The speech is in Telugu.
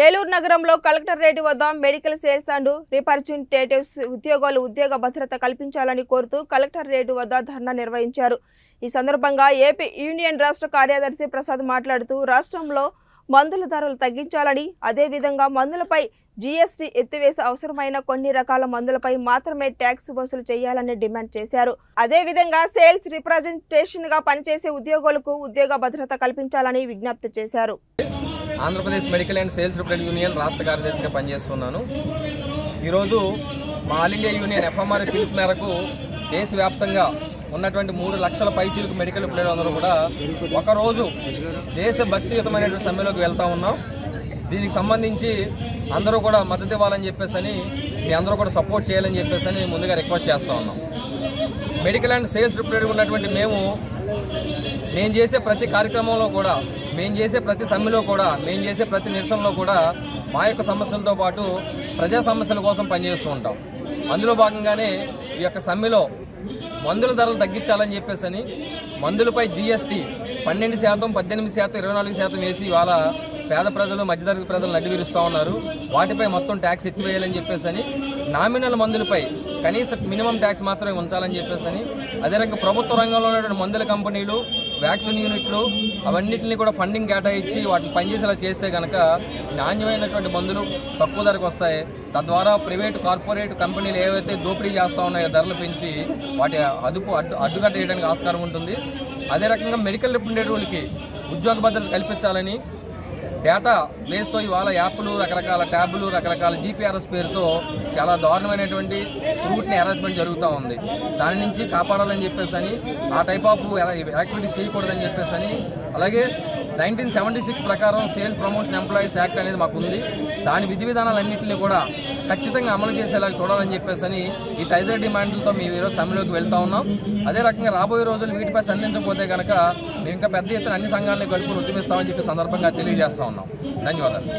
ఏలూరు నగరంలో కలెక్టరేట్ వద్ద మెడికల్ సేల్స్ అండ్ రిప్రజెంటేటివ్స్ ఉద్యోగులు ఉద్యోగ భద్రత కల్పించాలని కోరుతూ కలెక్టరేట్ వద్ద ధర్నా నిర్వహించారు। ఈ సందర్భంగా ఏపీ యూనియన్ రాష్ట్ర కార్యదర్శి ప్రసాద్ మాట్లాడుతూ రాష్ట్రంలో మందుల ధరలు తగ్గించాలని, అదే విధంగా మందులపై జీఎస్టీ ఎత్తివేసి అవసరమైన కొన్ని రకాల మందులపై మాత్రమే ట్యాక్స్ వసూలు చేయాలని డిమాండ్ చేశారు। అదే విధంగా సేల్స్ రిప్రజెంటేషన్ గా పనిచేసే ఉద్యోగులకు ఉద్యోగ భద్రత కల్పించాలని విజ్ఞప్తి చేశారు। Andhra Pradesh medical and sales representative union రాష్ట్ర కార్యదర్శిగా పనిచేస్తున్నాను। ఈరోజు మా ఆల్ ఇండియా యూనియన్ ఎఫ్ఎంఆర్ పిలుపు మేరకు దేశవ్యాప్తంగా ఉన్నటువంటి 3 లక్షల పైచీలకు మెడికల్ రిప్రజెంటేటివ్ అందరూ కూడా ఒకరోజు దేశభక్తియుతమైనటువంటి సమ్మెలోకి వెళ్తా ఉన్నాం। దీనికి సంబంధించి అందరూ కూడా మద్దతు ఇవ్వాలని చెప్పేసి మీ అందరూ కూడా సపోర్ట్ చేయాలని చెప్పేసి ముందుగా రిక్వెస్ట్ చేస్తూ ఉన్నాం। మెడికల్ అండ్ సేల్స్ రిప్రజెంటేటివ్ ఉన్నటువంటి మేము చేసే ప్రతి కార్యక్రమంలో కూడా, మేము చేసే ప్రతి సమ్మెలో కూడా, మేము చేసే ప్రతి నిరసనలో కూడా మా యొక్క సమస్యలతో పాటు ప్రజా సమస్యల కోసం పనిచేస్తూ ఉంటాం। అందులో భాగంగానే ఈ యొక్క సమ్మెలో మందుల ధరలు తగ్గించాలని చెప్పేసి మందులపై జీఎస్టీ 12%, 18%, 24% వేసి ఇవాళ పేద ప్రజలు, మధ్యతరగతి ప్రజలు నడ్డివిరుస్తూ ఉన్నారు। వాటిపై మొత్తం ట్యాక్స్ ఎత్తివేయాలని చెప్పేసి, నామినల్ మందులపై కనీస మినిమం ట్యాక్స్ మాత్రమే ఉంచాలని చెప్పేసి, అదే రకంగా ప్రభుత్వ రంగంలో ఉన్నటువంటి మందుల కంపెనీలు, వ్యాక్సిన్ యూనిట్లు అవన్నింటినీ కూడా ఫండింగ్ కేటాయించి వాటిని పనిచేసేలా చేస్తే కనుక నాణ్యమైనటువంటి మందులు తక్కువ ధరకు వస్తాయి। తద్వారా ప్రైవేటు, కార్పొరేట్ కంపెనీలు ఏవైతే దోపిడీ చేస్తూ ఉన్నాయో ధరలు పెంచి వాటి అడ్డుకట్ట వేయడానికి ఆస్కారం ఉంటుంది। అదే రకంగా మెడికల్ రిప్రజెంటేటివ్లకి ఉద్యోగ భద్రత కల్పించాలని డేటా బేస్తో ఇవాళ యాప్లు, రకరకాల ట్యాబ్లు, రకరకాల జీపీఆర్ఎస్ పేరుతో చాలా దారుణమైనటువంటి స్క్రూట్ని హెరాస్మెంట్ జరుగుతూ ఉంది। దాని నుంచి కాపాడాలని చెప్పేసి, ఆ టైప్ ఆఫ్ యాక్టివిటీస్ చేయకూడదని చెప్పేసి, అలాగే 1976 ప్రకారం సేల్స్ ప్రమోషన్ ఎంప్లాయీస్ యాక్ట్ అనేది మాకు ఉంది। దాని విధి విధానాలన్నింటినీ కూడా ఖచ్చితంగా అమలు చేసేలా చూడాలని చెప్పేసి ఈ తదితర డిమాండ్లతో మేము ఈరోజు సమ్మెలోకి వెళ్తా ఉన్నాం। అదే రకంగా రాబోయే రోజులు వీటిపై స్పందించకపోతే కనుక మేము ఇంకా పెద్ద ఎత్తున అన్ని సంఘాలను కలుపుకొని ఉద్యమిస్తామని చెప్పి సందర్భంగా తెలియజేస్తా ఉన్నాం। ధన్యవాదాలు।